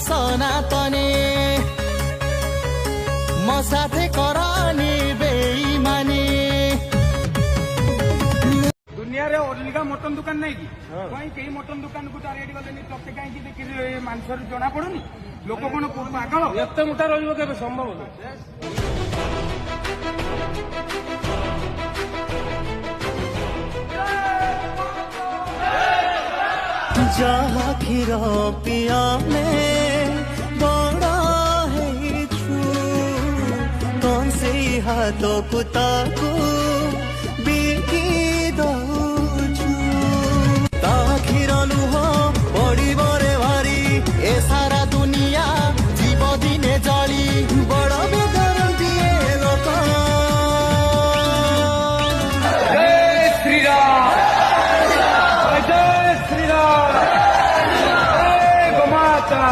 सनातने म साथे करानी बेईमानी दुनिया रे अलगा मटन दुकान नहीं कि कहीं कहीं मटन दुकान को टार्गेट गले तोते कहीं देखिए मांसर जना पड़ुनी लोक कौन पागल एत मोटा रही के संभव जहाँ खीर पिया में बड़ा है छू कौन से हाथों कुता को बिकी दौचू ताखिर लुह बड़ी बरे भारी ए सारा दुनिया जीव दिने जली बड़ बेदर दिए लोक जय श्री राम जय श्री राम जय गोमाता